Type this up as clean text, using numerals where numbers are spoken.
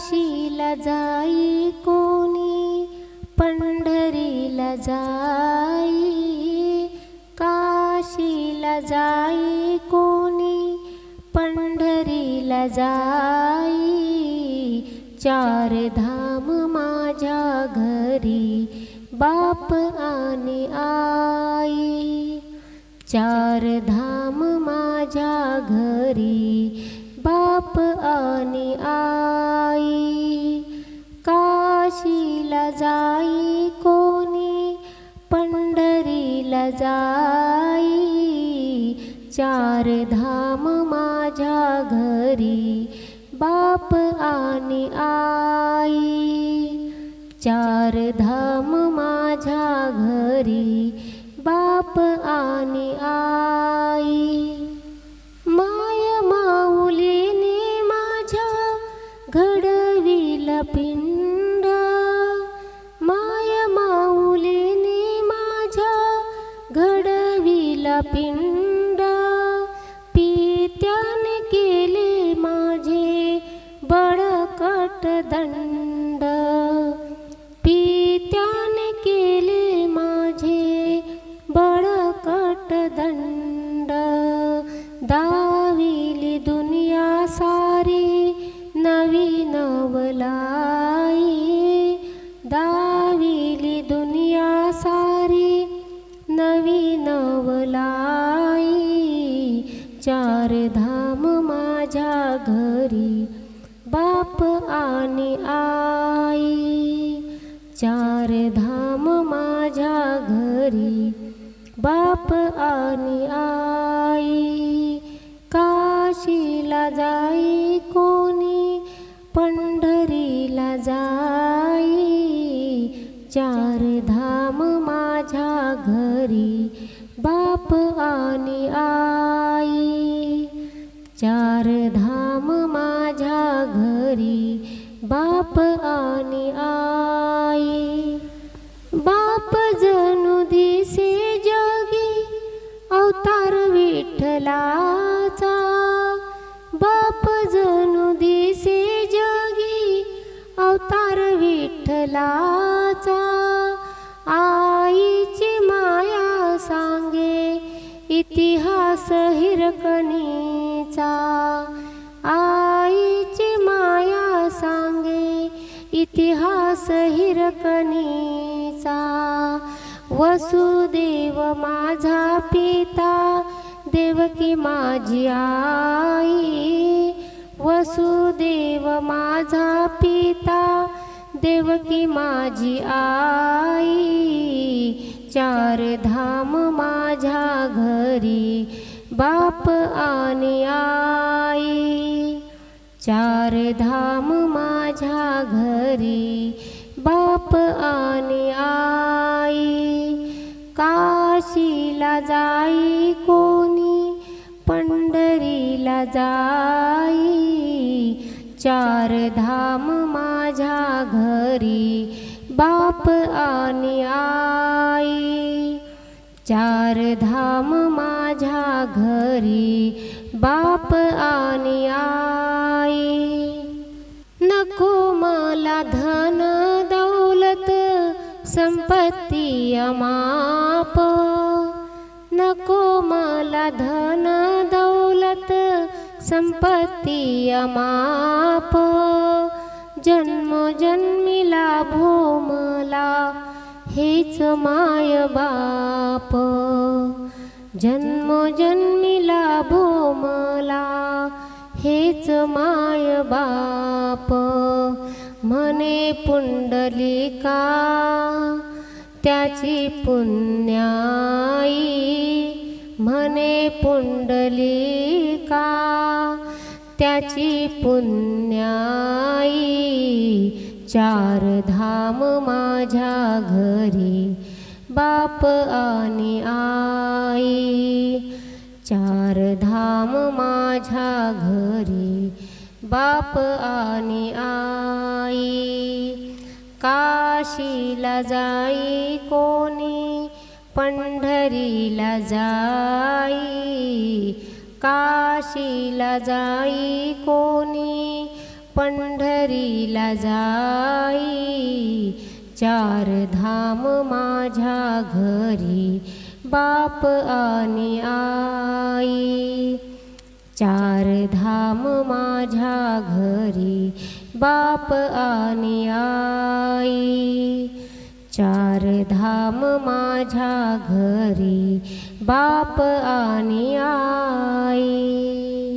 काशीला जाई कोणी, पंढरीला जाई. काशीला जाई कोणी, पंढरीला जाई. चार धाम माझ्या घरी बाप आणि आई. चार धाम माझ्या घरी बाप आणि आई. काशीला जाई कोणी, पंढरीला जाई. चार धाम माझ्या घरी बाप आणि आई. चार धाम माझ्या घरी बाप आणि आई. माय माऊलीने माझ्या घडविला पिंड. माय माऊलीने माझ्या घडविला पिंड. पित्याने केले माझे बळकट दंड. पित्याने केले माझे बळकट दंड. दाविली दुनिया सारी नवी नवलाई. दाविली दुनिया सारी नवी नवलाई. चार धाम माझ्या घरी बाप आणि आई. चार धाम माझ्या घरी बाप आणि आई. काशीला जाई कोणी, पंढरीला जाई. चार धाम माझ्या घरी बाप आणि आई. चार धाम माझ्या घरी बाप आणि आई. बाप जणू दिसे जगी अवतार विठ्ठलाचा. बाप जणू दिसे जगी अवतार विठ्ठलाचा. आईची माया सांगे इतिहास हिरकणीचा. आईची माया सांगे इतिहास हिरकणीचा. वसुदेव माझा पिता, देवकी माझी आई. वसुदेव माझा पिता, देवकी माझी आई. चार धाम माझ्या घरी बाप आणि आई. चार धाम माझ्या घरी बाप आणि आई. काशीला जाई कोणी, पंढरीला जाई. चार धाम माझ्या घरी बाप आणि आई. चार धाम माझ्या घरी बाप आणि आई. नको मला धन दौलत संपत्ती अमाप. नको मला धन दौलत संपत्ती अमाप. जन्मोजन्मी लाभो मला हेच माय बाप. जन्मोजन्मी लाभो मला हेच माय बाप. म्हणे पुंडलिका त्याची पुण्याई. म्हणे पुंडलिका त्याची पुण्याई. चार धाम माझ्या घरी बाप आणि आई. चार धाम माझ्या घरी बाप आणि आई. काशीला जाई कोणी, पंढरीला जाई. काशीला जाई कोणी, पंढरीला जाई, चार धाम माझ्या घरी बाप आणि आई. चार धाम माझ्या घरी बाप आणि आई. चार धाम माझ्या घरी बाप आणि आई.